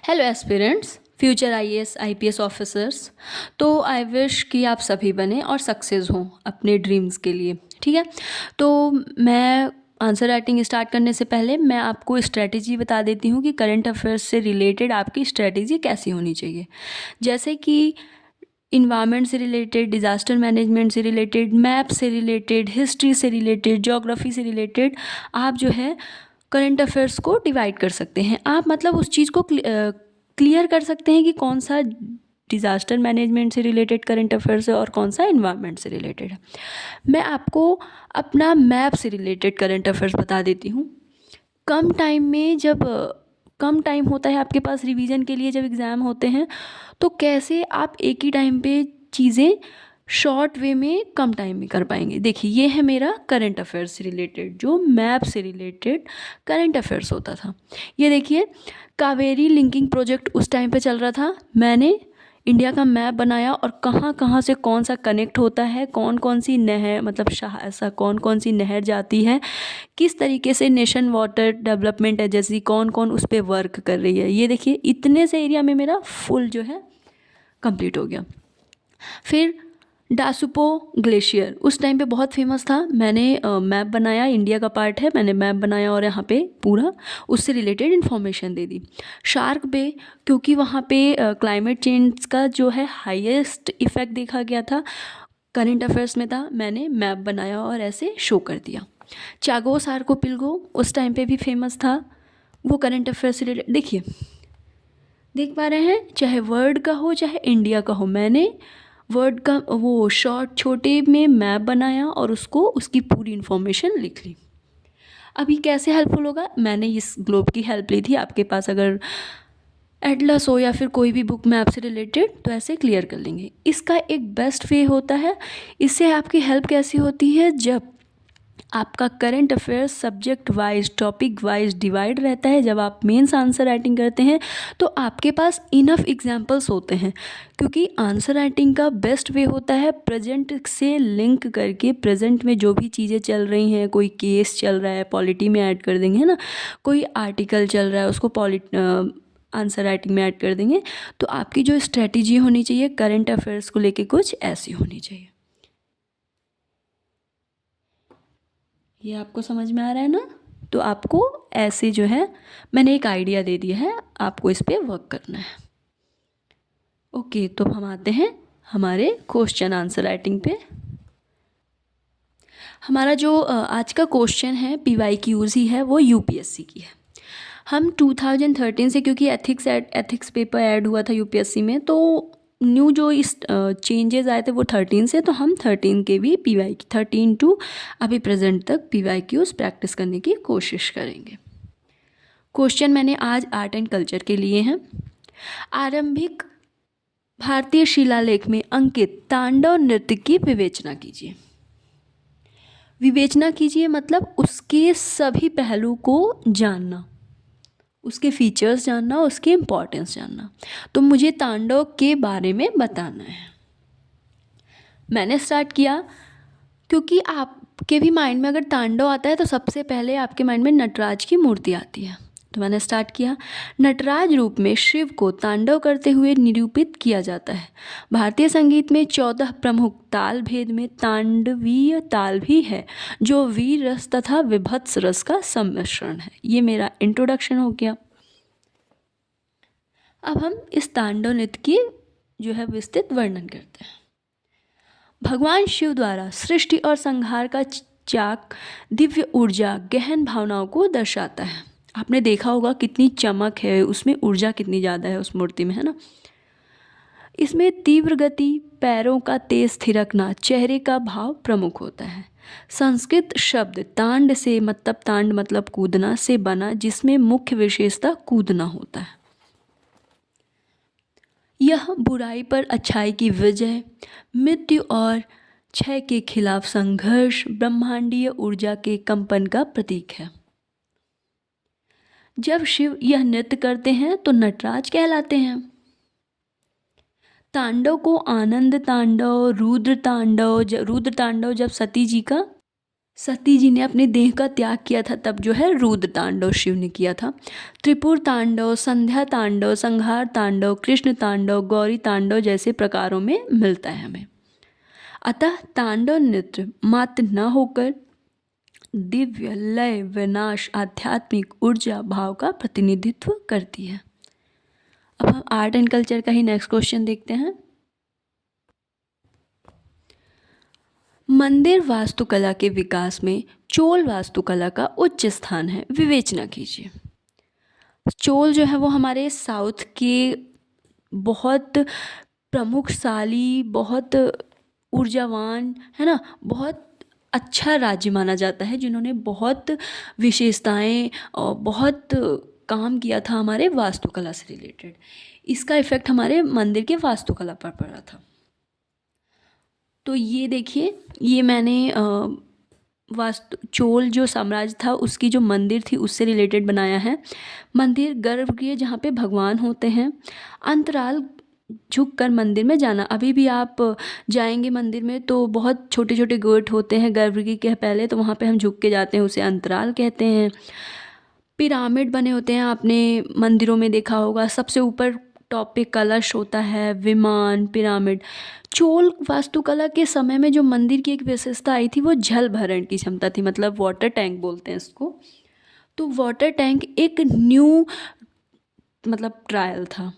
Hello aspirants, future IAS IPS officers. तो I wish कि आप सभी बने और सक्सेस हों अपने ड्रीम्स के लिए। ठीक है। तो मैं आंसर राइटिंग स्टार्ट करने से पहले मैं आपको स्ट्रेटजी बता देती हूँ कि करंट अफेयर्स से रिलेटेड आपकी स्ट्रेटजी कैसी होनी चाहिए। जैसे कि इन्वायरमेंट से रिलेटेड, डिज़ास्टर मैनेजमेंट से रिलेटेड, मैप से रिलेटेड, हिस्ट्री से रिलेटेड, ज्योग्राफी से रिलेटेड आप जो है करंट अफेयर्स को डिवाइड कर सकते हैं। आप मतलब उस चीज़ को क्लियर कर सकते हैं कि कौन सा डिज़ास्टर मैनेजमेंट से रिलेटेड करंट अफेयर्स है और कौन सा इन्वायरमेंट से रिलेटेड है। मैं आपको अपना मैप से रिलेटेड करंट अफेयर्स बता देती हूँ। कम टाइम में जब कम टाइम होता है आपके पास रिवीजन के लिए, जब एग्ज़ाम होते हैं, तो कैसे आप एक ही टाइम पे चीज़ें शॉर्ट वे में कम टाइम में कर पाएंगे। देखिए, ये है मेरा करंट अफेयर्स से रिलेटेड, जो मैप से रिलेटेड करंट अफेयर्स होता था। ये देखिए, कावेरी लिंकिंग प्रोजेक्ट उस टाइम पे चल रहा था। मैंने इंडिया का मैप बनाया और कहाँ कहाँ से कौन सा कनेक्ट होता है, कौन कौन सी नहर, मतलब शाह ऐसा कौन कौन सी नहर जाती है, किस तरीके से नेशन वाटर डेवलपमेंट एजेंसी कौन कौन उस पर वर्क कर रही है। ये देखिए, इतने से एरिया में मेरा फुल जो है कंप्लीट हो गया। फिर डासुपो ग्लेशियर उस टाइम पे बहुत फेमस था। मैंने मैप बनाया, इंडिया का पार्ट है, मैंने मैप बनाया और यहाँ पे पूरा उससे रिलेटेड इन्फॉर्मेशन दे दी। शार्क बे, क्योंकि वहाँ पे क्लाइमेट चेंज का जो है हाईएस्ट इफ़ेक्ट देखा गया था, करंट अफेयर्स में था, मैंने मैप बनाया और ऐसे शो कर दिया। चागोस आर्कोपिल्गो उस टाइम पे भी फेमस था, वो करंट अफेयर्स से रिलेटेड। देखिए, देख पा रहे हैं, चाहे वर्ल्ड का हो चाहे इंडिया का हो, मैंने वर्ड का वो शॉर्ट छोटे में मैप बनाया और उसको उसकी पूरी इन्फॉर्मेशन लिख ली। अभी कैसे हेल्पफुल होगा, मैंने इस ग्लोब की हेल्प ली थी। आपके पास अगर एटलस हो या फिर कोई भी बुक मैप से रिलेटेड, तो ऐसे क्लियर कर लेंगे। इसका एक बेस्ट वे होता है। इससे आपकी हेल्प कैसी होती है, जब आपका current affairs subject wise, topic wise divide रहता है, जब आप मेंस आंसर राइटिंग करते हैं, तो आपके पास इनफ एग्जांपल्स होते हैं। क्योंकि आंसर राइटिंग का बेस्ट वे होता है प्रेजेंट से लिंक करके, प्रेजेंट में जो भी चीज़ें चल रही हैं, कोई केस चल रहा है पॉलिटी में ऐड कर देंगे, है ना, कोई आर्टिकल चल रहा है उसको आंसर राइटिंग में ऐड कर देंगे। तो आपकी जो स्ट्रेटजी होनी चाहिए करंट अफेयर्स को लेके कुछ ऐसी होनी चाहिए। ये आपको समझ में आ रहा है ना। तो आपको ऐसे जो है मैंने एक आइडिया दे दिया है, आपको इस पर वर्क करना है। ओके, तो हम आते हैं हमारे क्वेश्चन आंसर राइटिंग पे। हमारा जो आज का क्वेश्चन है PYQs ही है, वो यूपीएससी की है। हम 2013 से, क्योंकि एथिक्स पेपर ऐड हुआ था यूपीएससी में, तो न्यू जो इस चेंजेस आए थे वो 13 से, तो हम 13 के भी PYQ 13 टू अभी प्रेजेंट तक PYQs प्रैक्टिस करने की कोशिश करेंगे। क्वेश्चन मैंने आज आर्ट एंड कल्चर के लिए हैं। आरंभिक भारतीय शिलालेख में अंकित तांडव नृत्य की विवेचना कीजिए। विवेचना कीजिए मतलब उसके सभी पहलू को जानना, उसके फीचर्स जानना, उसकी इम्पोर्टेंस जानना। तो मुझे तांडव के बारे में बताना है। मैंने स्टार्ट किया क्योंकि आपके भी माइंड में अगर तांडव आता है तो सबसे पहले आपके माइंड में नटराज की मूर्ति आती है। तो मैंने स्टार्ट किया। नटराज रूप में शिव को तांडव करते हुए निरूपित किया जाता है। भारतीय संगीत में 14 प्रमुख ताल भेद में तांडवीय ताल भी है, जो वीर रस तथा विभत्स रस का सम्मिश्रण है। ये मेरा इंट्रोडक्शन हो गया। अब हम इस तांडव नृत्य की जो है विस्तृत वर्णन करते हैं। भगवान शिव द्वारा सृष्टि और संहार का चाक दिव्य ऊर्जा गहन भावनाओं को दर्शाता है। आपने देखा होगा कितनी चमक है उसमें, ऊर्जा कितनी ज़्यादा है उस मूर्ति में, है ना। इसमें तीव्र गति, पैरों का तेज थिरकना, चेहरे का भाव प्रमुख होता है। संस्कृत शब्द तांड से, मतलब तांड मतलब कूदना, से बना, जिसमें मुख्य विशेषता कूदना होता है। यह बुराई पर अच्छाई की विजय, मृत्यु और क्षय के खिलाफ संघर्ष, ब्रह्मांडीय ऊर्जा के कंपन का प्रतीक है। जब शिव यह नृत्य करते हैं तो नटराज कहलाते हैं। तांडव को आनंद तांडव, रुद्र तांडव जब सती जी का सती जी ने अपने देह का त्याग किया था तब जो है रुद्र तांडव शिव ने किया था। त्रिपुर तांडव, संध्या तांडव, संहार तांडव, कृष्ण तांडव, गौरी तांडव जैसे प्रकारों में मिलता है हमें। अतः तांडव नृत्य मात्र न होकर दिव्य लय, विनाश, आध्यात्मिक ऊर्जा, भाव का प्रतिनिधित्व करती है। अब हम आर्ट एंड कल्चर का ही नेक्स्ट क्वेश्चन देखते हैं। मंदिर वास्तुकला के विकास में चोल वास्तुकला का उच्च स्थान है, विवेचना कीजिए। चोल जो है वो हमारे साउथ के बहुत प्रमुखशाली, बहुत ऊर्जावान, है ना, बहुत अच्छा राज्य माना जाता है, जिन्होंने बहुत विशेषताएं और बहुत काम किया था हमारे वास्तुकला से रिलेटेड। इसका इफ़ेक्ट हमारे मंदिर के वास्तुकला पर पड़ा था। तो ये देखिए, ये मैंने चोल जो साम्राज्य था उसकी जो मंदिर थी उससे रिलेटेड बनाया है। मंदिर गर्भगृह जहाँ पे भगवान होते हैं। अंतराल झुक कर मंदिर में जाना, अभी भी आप जाएंगे मंदिर में तो बहुत छोटे छोटे गेट होते हैं गर्भगृह के पहले, तो वहाँ पे हम झुक के जाते हैं, उसे अंतराल कहते हैं। पिरामिड बने होते हैं, आपने मंदिरों में देखा होगा, सबसे ऊपर टॉप पे कलश होता है, विमान, पिरामिड। चोल वास्तुकला के समय में जो मंदिर की एक विशेषता आई थी वो जल भरण की क्षमता थी, मतलब वाटर टैंक बोलते हैं इसको। तो वाटर टैंक एक न्यू मतलब ट्रायल था।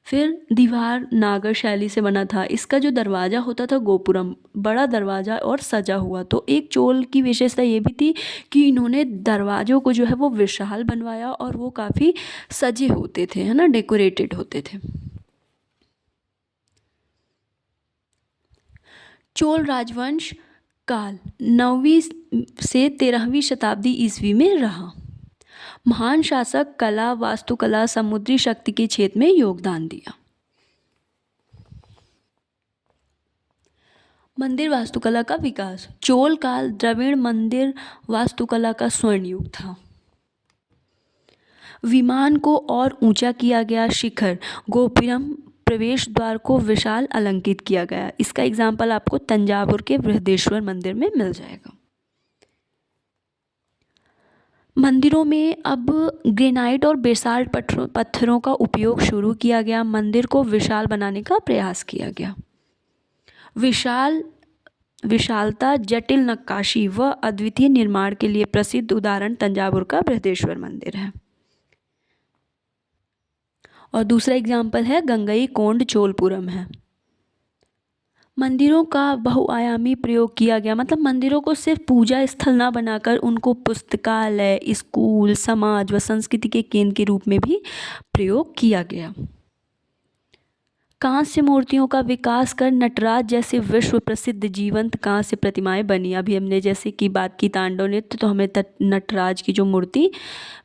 फिर दीवार नागर शैली से बना था। इसका जो दरवाज़ा होता था गोपुरम, बड़ा दरवाज़ा और सजा हुआ। तो एक चोल की विशेषता ये भी थी कि इन्होंने दरवाज़ों को जो है वो विशाल बनवाया और वो काफ़ी सजे होते थे, है ना, डेकोरेटेड होते थे। चोल राजवंश काल 9वीं से 13वीं शताब्दी ईस्वी में रहा। महान शासक, कला, वास्तुकला, समुद्री शक्ति के क्षेत्र में योगदान दिया। मंदिर वास्तुकला का विकास। चोल काल द्रविड़ मंदिर वास्तुकला का स्वर्ण युग था। विमान को और ऊंचा किया गया, शिखर, गोपुरम, प्रवेश द्वार को विशाल अलंकृत किया गया। इसका एग्जाम्पल आपको तंजावुर के बृहदेश्वर मंदिर में मिल जाएगा। मंदिरों में अब ग्रेनाइट और बेसाल्ट पत्थरों का उपयोग शुरू किया गया। मंदिर को विशाल बनाने का प्रयास किया गया। विशालता, जटिल नक्काशी व अद्वितीय निर्माण के लिए प्रसिद्ध उदाहरण तंजावुर का बृहदेश्वर मंदिर है। और दूसरा एग्जाम्पल है गंगई कोंड चोलपुरम है। मंदिरों का बहुआयामी प्रयोग किया गया, मतलब मंदिरों को सिर्फ पूजा स्थल न बनाकर उनको पुस्तकालय, स्कूल, समाज व संस्कृति के केंद्र के रूप में भी प्रयोग किया गया। कांस्य मूर्तियों का विकास कर नटराज जैसे विश्व प्रसिद्ध जीवंत कांस्य प्रतिमाएं बनी। अभी हमने जैसे कि बात की तांडव नृत्य, तो हमें नटराज की जो मूर्ति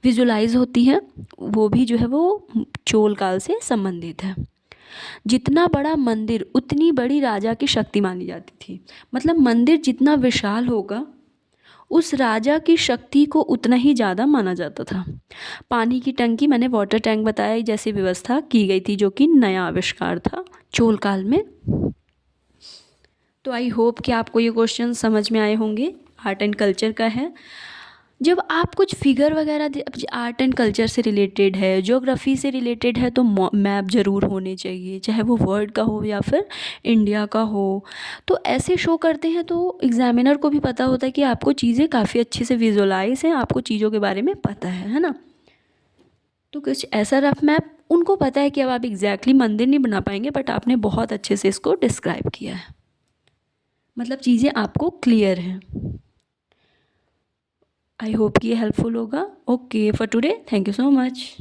विजुलाइज होती है वो भी जो है वो चोल काल से संबंधित है। जितना बड़ा मंदिर उतनी बड़ी राजा की शक्ति मानी जाती थी, मतलब मंदिर जितना विशाल होगा उस राजा की शक्ति को उतना ही ज़्यादा माना जाता था। पानी की टंकी, मैंने वाटर टैंक बताया, जैसी व्यवस्था की गई थी जो कि नया आविष्कार था चोल काल में। तो आई होप कि आपको ये क्वेश्चन समझ में आए होंगे। आर्ट एंड कल्चर का है। जब आप कुछ फिगर वगैरह आर्ट एंड कल्चर से रिलेटेड है, ज्योग्राफी से रिलेटेड है, तो मैप ज़रूर होने चाहिए, चाहे वो वर्ल्ड का हो या फिर इंडिया का हो। तो ऐसे शो करते हैं तो एग्जामिनर को भी पता होता है कि आपको चीज़ें काफ़ी अच्छे से विजुलाइज हैं, आपको चीज़ों के बारे में पता है ना। तो कुछ ऐसा रफ मैप, उनको पता है कि अब आप एग्जैक्टली मंदिर नहीं बना पाएंगे, बट आपने बहुत अच्छे से इसको डिस्क्राइब किया है, मतलब चीज़ें आपको क्लियर हैं। आई होप कि ये हेल्पफुल होगा। Okay for today, thank you so much.